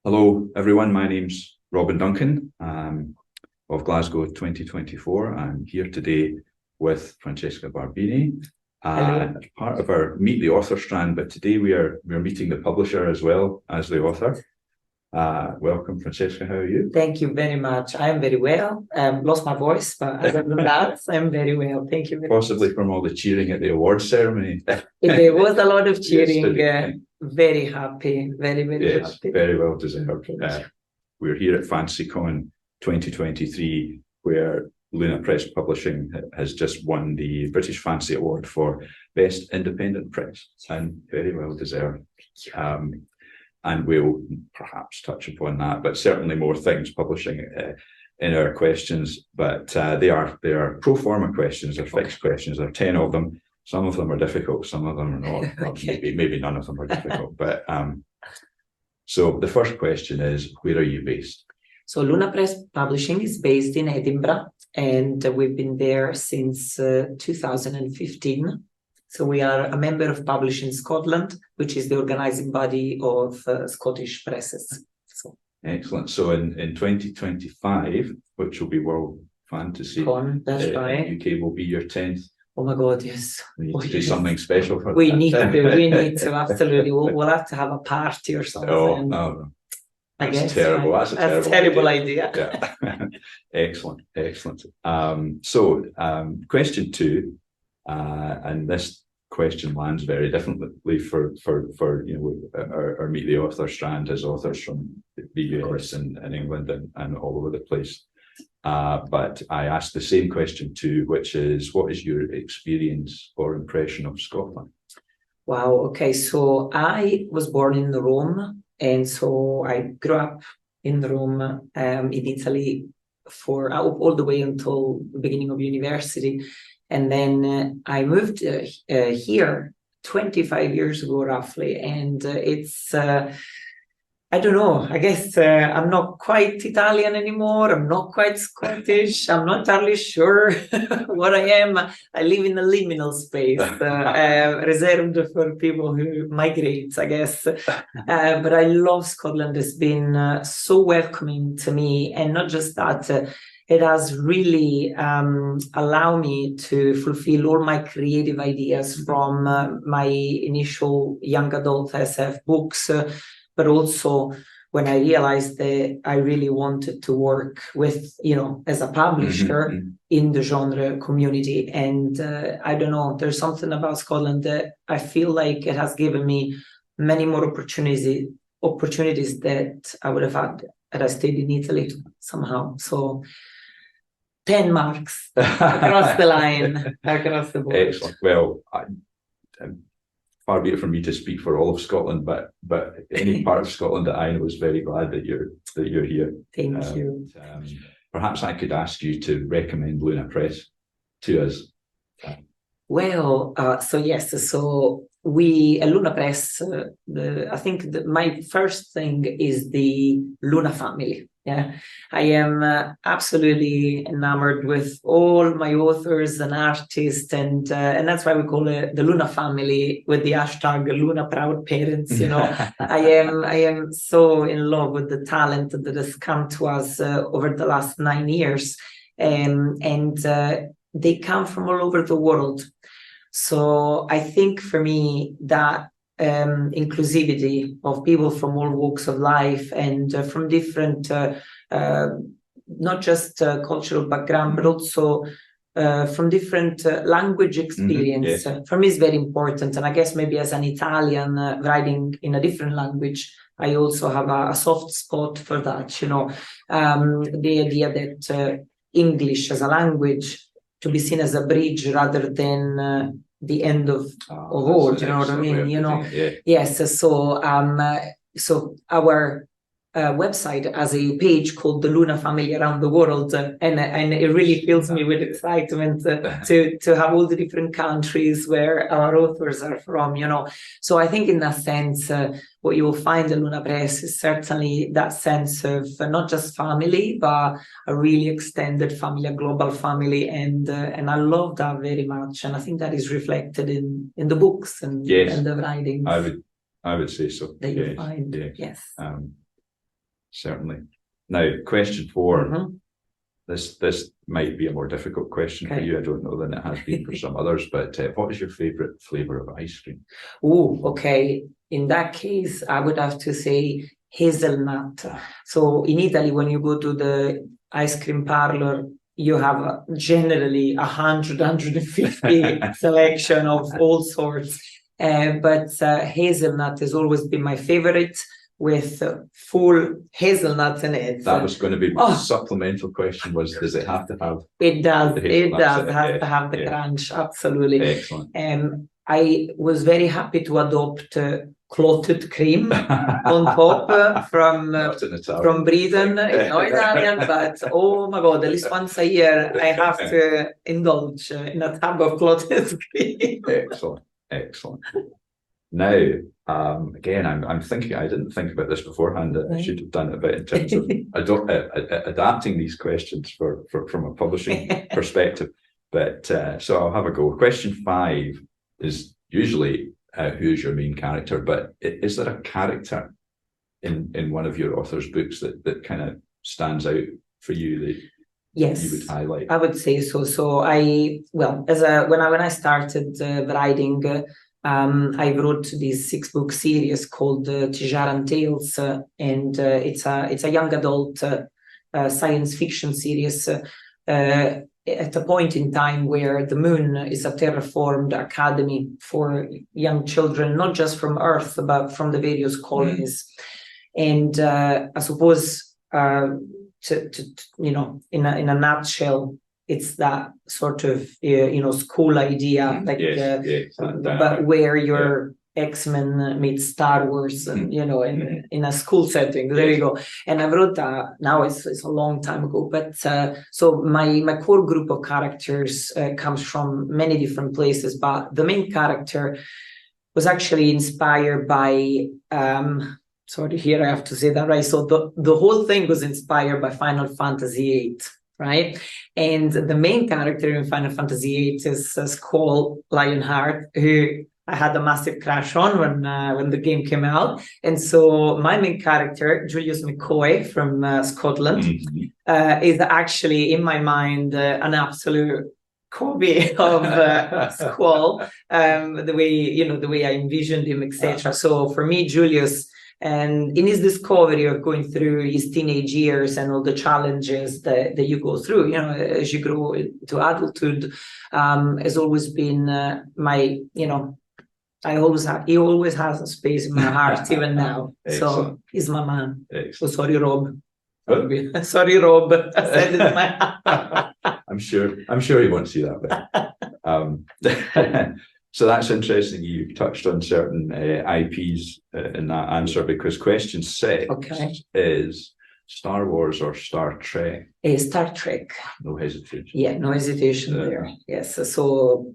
Hello, everyone. My name's Robin Duncan of Glasgow 2024. I'm here today with Francesca Barbini as part of our Meet the Author strand, but today we're meeting the publisher as well as the author. Welcome, Francesca. How are you? Thank you very much. I am very well. Lost my voice, but other than that, I'm very well. Thank you very Possibly much. from all the cheering at the awards ceremony. There was a lot of cheering. Yesterday. Very happy. Very Yes, happy. very well deserved. We're here at FancyCon 2023, where Luna Press Publishing has just won the British Fancy Award for Best Independent Press, and very well deserved. And we'll perhaps touch upon that, but certainly more things publishing in our questions. But they are pro forma questions, they're fixed questions. There are 10 of them. Some of them are difficult, some of them are not. Okay. Maybe none of them are difficult. But so the first question is, where are you based? So Luna Press Publishing is based in Edinburgh, and we've been there since 2015. So we are a member of Publishing Scotland, which is the organising body of Scottish presses. So. Excellent. So in 2025, which will be World Fantasy, that's right. UK will be your 10th. Oh my God, yes. We need to do something special for we that. Need to, absolutely. We'll have to have a party or something. Oh, no. That's terrible. That's a terrible idea. Yeah. Excellent. Question two, and this question lands very differently for our Meet the Author strand as authors from the US and England and all over the place. But I asked the same question too, which is, what is your experience or impression of Scotland? Wow. Okay. So I was born in Rome, and so I grew up in Rome, in Italy, for all the way until the beginning of university. And then I moved here 25 years ago, roughly. And it's, I don't know, I guess I'm not quite Italian anymore. I'm not quite Scottish. I'm not entirely sure what I am. I live in a liminal space reserved for people who migrate, I guess. But I love Scotland. It's been so welcoming to me. And not just that, it has really allowed me to fulfill all my creative ideas from my initial young adult SF books, but also when I realized that I really wanted to work with, as a publisher in the genre community. And I don't know, there's something about Scotland that I feel like it has given me many more opportunities that I would have had had I stayed in Italy somehow. So 10 marks across the line, across the board. Excellent. Well, far be it from me to speak for all of Scotland, but any part of Scotland that I know is very glad that you're here. Thank you. Perhaps I could ask you to recommend Luna Press to us. So yes, so we at Luna Press, I think my first thing is the Luna family. Yeah, I am absolutely enamored with all my authors and artists, and that's why we call it the Luna family with the hashtag Luna Proud Parents. I am so in love with the talent that has come to us over the last 9 years, and they come from all over the world. So I think for me that inclusivity of people from all walks of life and from different, not just cultural background, but also from different language experience, for me is very important. And I guess maybe as an Italian writing in a different language, I also have a soft spot for that, the idea that English as a language to be seen as a bridge rather than the end of all, you know what I mean? Yes. So our website has a page called the Luna Family Around the World, and it really fills me with excitement to have all the different countries where our authors are from. So I think in that sense, what you will find in Luna Press is certainly that sense of not just family, but a really extended family, a global family, and I love that very much, and I think that is reflected in the books and the writings. I would say so. That you find, yes. certainly. Now, question 4. Mhm. This might be a more difficult question for you, I don't know, than it has been for some others, but what is your favourite flavour of ice cream? Oh, okay. In that case, I would have to say hazelnut. So in Italy, when you go to the ice cream parlor, you have generally 150 selection of all sorts. But hazelnut has always been my favorite, with full hazelnuts in it. That was going to be my supplemental question, was does it have to have... It does. It does have to Yeah, have the crunch. Absolutely. Excellent. I was very happy to adopt clotted cream on top from Britain. It's not Italian, but oh my God, at least once a year I have to indulge in a tub of clotted cream. Excellent. Excellent. Now, again, I'm thinking, I didn't think about this beforehand. I should have done it a bit in terms of adapting these questions from a publishing perspective. But so I'll have a go. Question 5 is usually who's your main character, but is there a character in one of your author's books that kind of stands out for you that you would highlight? I would say so. So when I started writing, I wrote this 6-book series called Tijaran Tales, and it's a young adult science fiction series at a point in time where the moon is a terraformed academy for young children, not just from Earth, but from the various colonies. And I suppose, in a nutshell, it's that sort of school idea, but where your X-Men meets Star Wars, in a school setting. There you go. And I wrote that. Now it's a long time ago, but so my core group of characters comes from many different places, but the main character was actually inspired by. Sorry, here I have to say that right. So the whole thing was inspired by Final Fantasy VIII. Right, and the main character in Final Fantasy VIII is Skull Lionheart, who I had a massive crush on when the game came out. And so my main character, Julius McCoy from Scotland, is actually in my mind an absolute copy of Squall, the way I envisioned him, etc. So for me, Julius, and in his discovery of going through his teenage years and all the challenges that you go through, as you grow into adulthood, has always been my, he always has a space in my heart, even now. So he's my man. Oh, sorry, Rob. Sorry, Rob. I said it in my I'm sure he won't see that bit. So that's interesting. You touched on certain IPs in that answer, because question 6 is Star Wars or Star Trek? Star Trek. No hesitation. Yeah, no hesitation there. Yes. So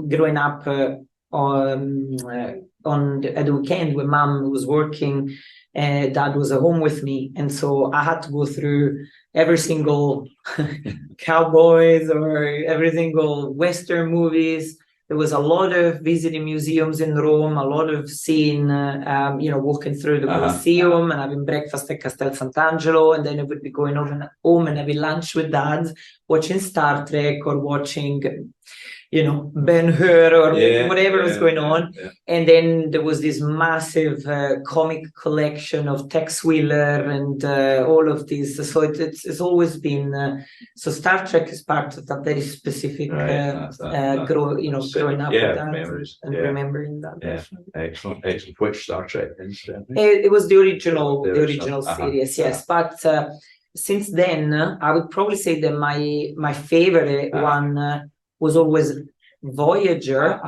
growing up at the weekend when Mom was working, Dad was at home with me, and so I had to go through every single cowboys or every single Western movies. There was a lot of visiting museums in Rome, a lot of seeing, walking through the Colosseum and having breakfast at Castel Sant'Angelo, and then I would be going home and having lunch with Dad, watching Star Trek or watching, Ben-Hur or whatever was going on. Yeah. And then there was this massive comic collection of Tex Wheeler and all of these. So it's always been, so Star Trek is part of that very specific growing up with that memories. And remembering that. Yeah. Excellent. Which Star Trek incident? It was the original series, yes. But since then, I would probably say that my favorite one was always Voyager,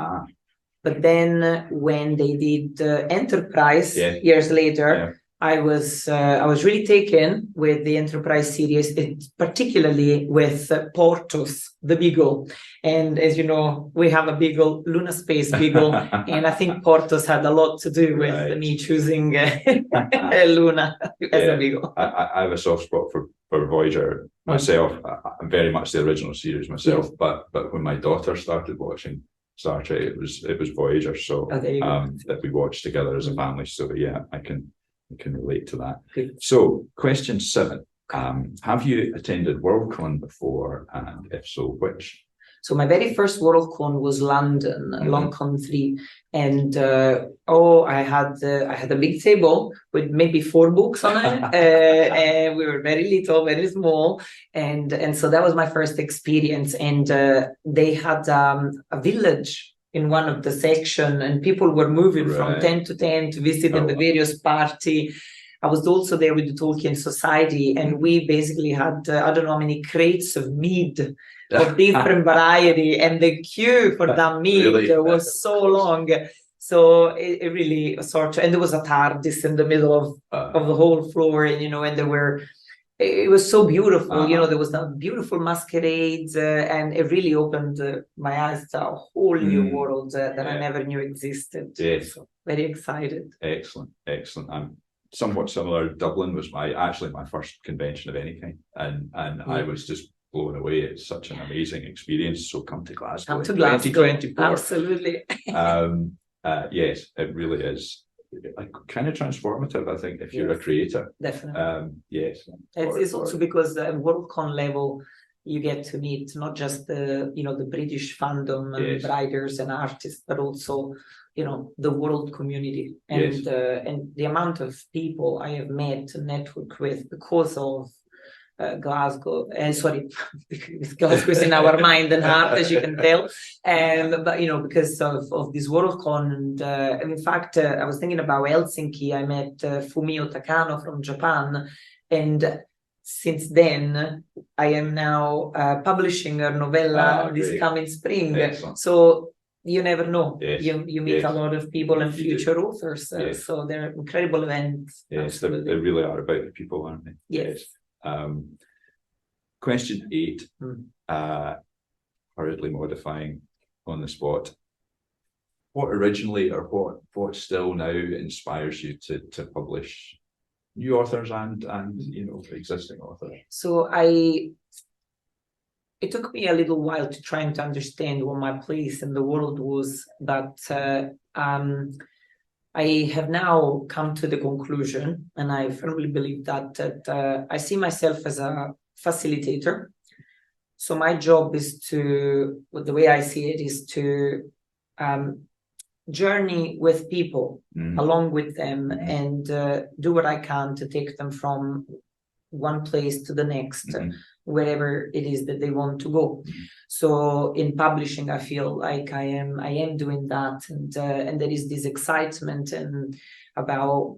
but then when they did Enterprise years later, I was really taken with the Enterprise series, particularly with Portos, the beagle. And as you know, we have a beagle, Luna Space Beagle, and I think Portos had a lot to do with me choosing Luna as a beagle. I have a soft spot for Voyager myself. I'm very much the original series myself, but when my daughter started watching Star Trek, it was Voyager, so that we watched together as a family. So yeah, I can can relate to that. Good. So, question 7. Have you attended Worldcon before, and if so, which? So my very first Worldcon was London, London 3, and I had a big table with maybe 4 books on it. And we were very little, very small, and so that was my first experience. And they had a village in one of the section, and people were moving from tent to tent to visit in the various party. I was also there with the Tolkien Society, and we basically had I don't know how many crates of mead of different variety, and the queue for that mead was so long. So it really and there was a TARDIS in the middle of the whole floor, and and it was so beautiful. There was that beautiful masquerades, and it really opened my eyes to a whole new world that I never knew existed. Yes. So very excited. Excellent. I'm somewhat similar. Dublin was my first convention of any kind, and I was just blown away. It's such an amazing experience. So come to Glasgow. Come to Glasgow. 2024. Absolutely. Yes, it really is. Kind of transformative, I think, if you're a creator. Definitely. Yes. It's also because at Worldcon level, you get to meet not just the British fandom and writers and artists, but also the world community, and the amount of people I have met and networked with because of Glasgow. Because Glasgow is in our mind and heart, as you can tell. But because of this Worldcon, and in fact, I was thinking about Helsinki. I met Fumio Takano from Japan, and since then I am now publishing a novella this coming spring. Excellent. So you never know. Yes. You meet a lot of people and future authors. So they're incredible events. Yes, they really are about the people, aren't they? Yes. Question 8, hurriedly modifying on the spot. What originally or what still now inspires you to publish new authors and existing authors? So it took me a little while to try to understand what my place in the world was, but I have now come to the conclusion, and I firmly believe that I see myself as a facilitator. So my job is the way I see it, is to journey with people along with them, and do what I can to take them from one place to the next, wherever it is that they want to go. So in publishing, I feel like I am doing that, and there is this excitement and about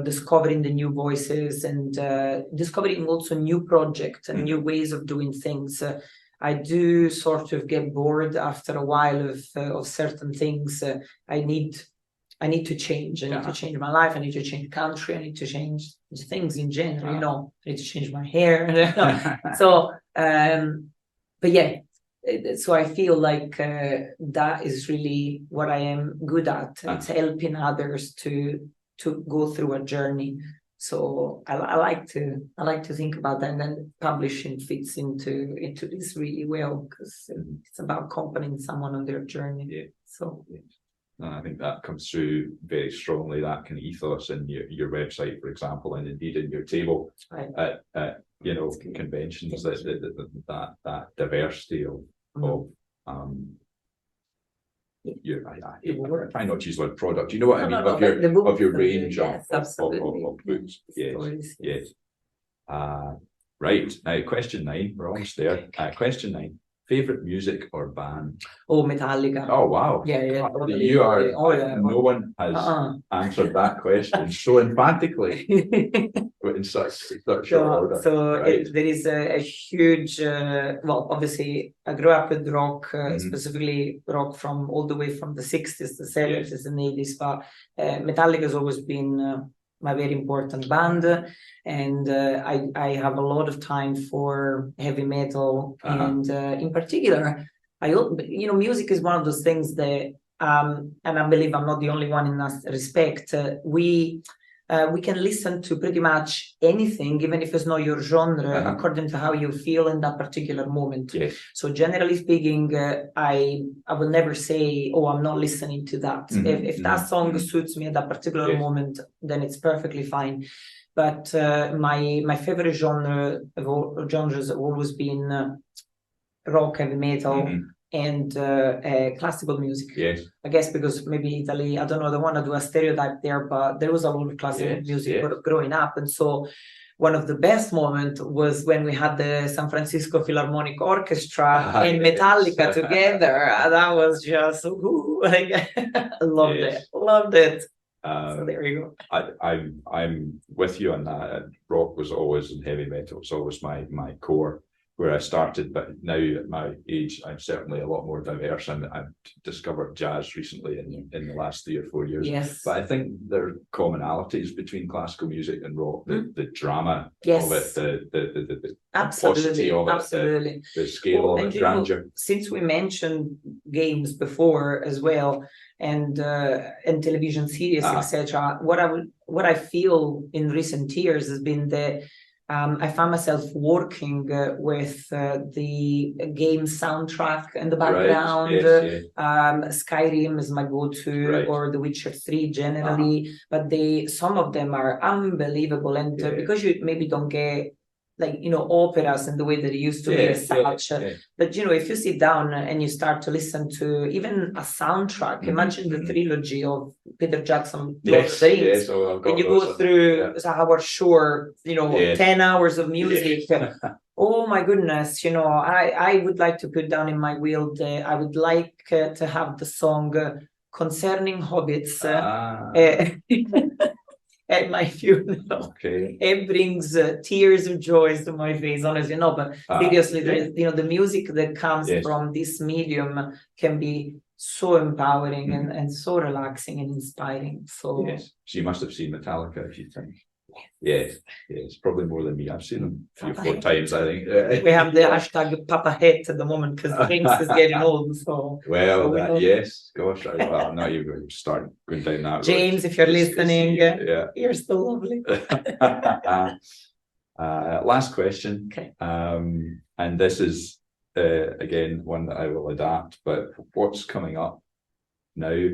discovering the new voices, and discovering also new projects and new ways of doing things. I do sort of get bored after a while of certain things. I need to change. I need to change my life. I need to change country. I need to change things in general. I need to change my hair. So, but yeah. So I feel like that is really what I am good at. It's helping others to go through a journey. So I like to think about that, and then publishing fits into this really well, because it's about accompanying someone on their journey. Yeah. So. Yeah. I think that comes through very strongly, that kind of ethos in your website, for example, and indeed in your table at conventions, that diversity of I try not to use the word product. You know what I mean? Of your range of books. Yes. Right. Now, question 9. We're almost there. Question 9. Favorite music or band? Oh, Metallica. Oh, wow. Yeah. You are. No one has answered that question so emphatically in such short order. So there is a huge. Obviously, I grew up with rock, specifically rock from all the way from the 60s, the 70s, and 80s. But Metallica has always been my very important band, and I have a lot of time for heavy metal, and in particular, music is one of those things that, and I believe I'm not the only one in that respect. we can listen to pretty much anything, even if it's not your genre, according to how you feel in that particular moment. Yes. So generally speaking, I will never say, oh, I'm not listening to that. If that song suits me at that particular moment, then it's perfectly fine. But my favorite genres have always been rock, heavy metal, and classical music. Yes. I guess because maybe Italy, I don't know, I don't want to do a stereotype there, but there was a lot of classical music growing up. And so one of the best moments was when we had the San Francisco Philharmonic Orchestra and Metallica together. That was just, loved it. So there you go. I'm with you on that. Rock was always, and heavy metal was always my core, where I started, but now at my age, I'm certainly a lot more diverse, and I've discovered jazz recently in the last 3 or 4 years. Yes. But I think there are commonalities between classical music and rock, the drama of it, the paucity of it, the scale of it, grandeur. Since we mentioned games before as well, and television series, etc., what I feel in recent years has been that I found myself working with the game soundtrack in the background. Skyrim is my go-to, or The Witcher 3 generally. But some of them are unbelievable, and because you maybe don't get operas in the way that it used to be as such. But if you sit down and you start to listen to even a soundtrack, imagine the trilogy of Peter Jackson, Lord of the Rings, and you go through our short, 10 hours of music. Oh my goodness, I would like to put down in my will I would like to have the song Concerning Hobbits. At my funeral. It brings tears of joy to my face, honestly. No, but seriously, the music that comes from this medium can be so empowering and so relaxing and inspiring. So so you must have seen Metallica a few times. Yes, probably more than me. I've seen them a few, 4 times, I think. We have the hashtag Papa Hate at the moment because James is getting old. So yes, gosh, I'm not even going to start going down that road. James, if you're listening, you're still lovely. Last question, and this is again one that I will adapt. But what's coming up now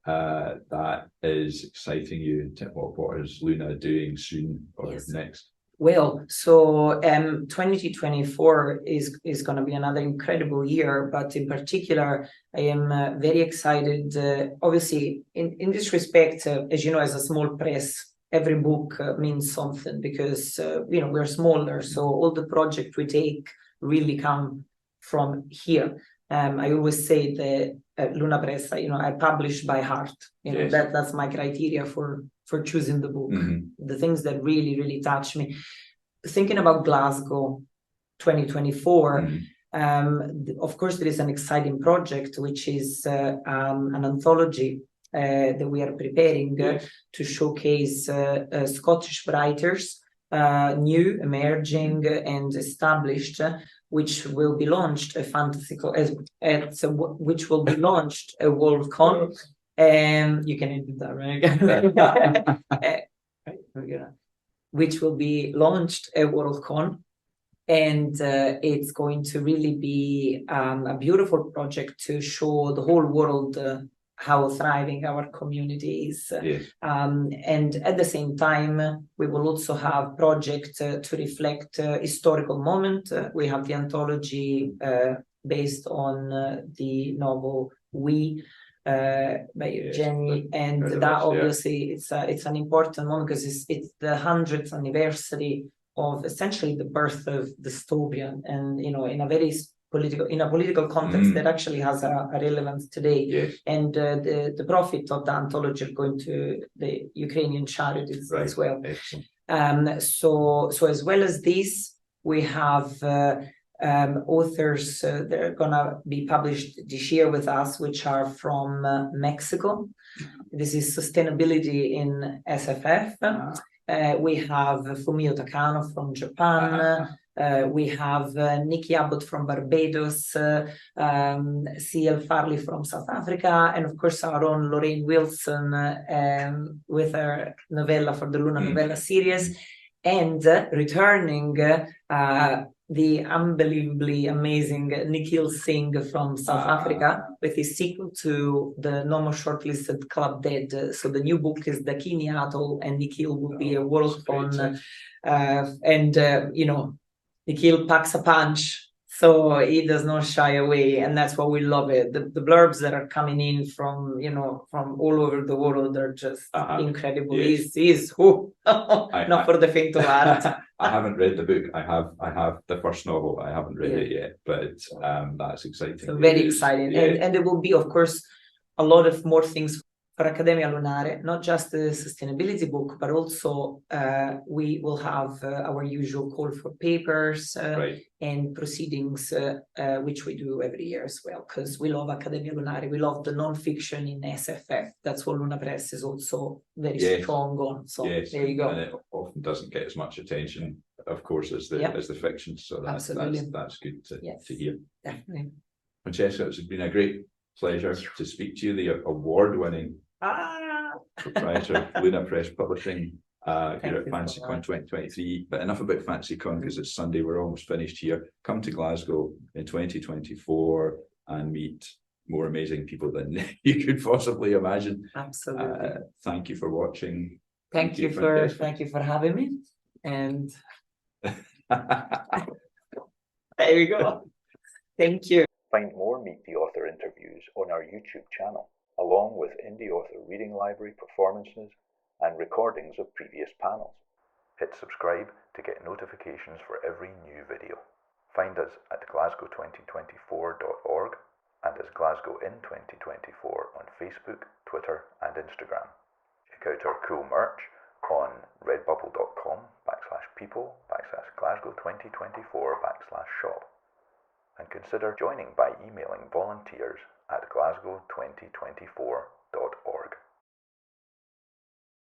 that is exciting you? What is Luna doing soon or next? Well, so 2024 is going to be another incredible year, but in particular, I am very excited. Obviously, in this respect, as you know, as a small press, every book means something because we're smaller, so all the projects we take really come from here. I always say that Luna Press, I publish by heart. That's my criteria for choosing the book. The things that really, really touch me. Thinking about Glasgow 2024, of course, there is an exciting project, which is an anthology that we are preparing to showcase Scottish writers, new, emerging, and established, which will be launched which will be launched at Worldcon. You can edit that, right? Which will be launched at Worldcon. And it's going to really be a beautiful project to show the whole world how thriving our community is. And at the same time, we will also have projects to reflect historical moment. We have the anthology based on the novel We by Jenny, and that obviously it's an important one because it's the 100th anniversary of essentially the birth of dystopian, and in a very political context that actually has a relevance today. And the profit of the anthology are going to the Ukrainian charities as well. So as well as this, we have authors that are gonna be published this year with us, which are from Mexico. This is sustainability in SFF. We have Fumio Takano from Japan. We have Nikki Abbott from Barbados, C.L. Farley from South Africa, and of course our own Lorraine Wilson with her novella for the Luna Novella series, and returning the unbelievably amazing Nikhil Singh from South Africa with his sequel to the no more shortlisted Club Dead. So the new book is Dakini Atoll, and Nikhil will be a world fun. Nikhil packs a punch, so he does not shy away, and that's why we love it. The blurbs that are coming in from all over the world are just incredible. Yes. He's not for the faint of heart. I haven't read the book. I have the first novel. I haven't read it yet, but that's exciting. So very exciting, and there will be, of course, a lot of more things for Accademia Lunare, not just the sustainability book, but also we will have our usual call for papers and proceedings, which we do every year as well, because we love Accademia Lunare. We love the non-fiction in SFF. That's what Luna Press is also very strong on. So there you go. And it often doesn't get as much attention, of course, as the fiction. So that's good to hear. Definitely. Francesca, it's been a great pleasure to speak to you, the award-winning proprietor of Luna Press Publishing here at FancyCon 2023. But enough about FancyCon, because it's Sunday, we're almost finished here. Come to Glasgow in 2024 and meet more amazing people than you could possibly imagine. Absolutely. Thank you for watching. Thank you for having me. And there we go. Thank you. Find more Meet the Author interviews on our YouTube channel, along with Indie Author Reading Library performances and recordings of previous panels. Hit subscribe to get notifications for every new video. Find us at glasgow2024.org and as Glasgow in 2024 on Facebook, Twitter and Instagram. Check out our cool merch on redbubble.com/people/Glasgow2024/shop. And consider joining by emailing volunteers at glasgow2024.org.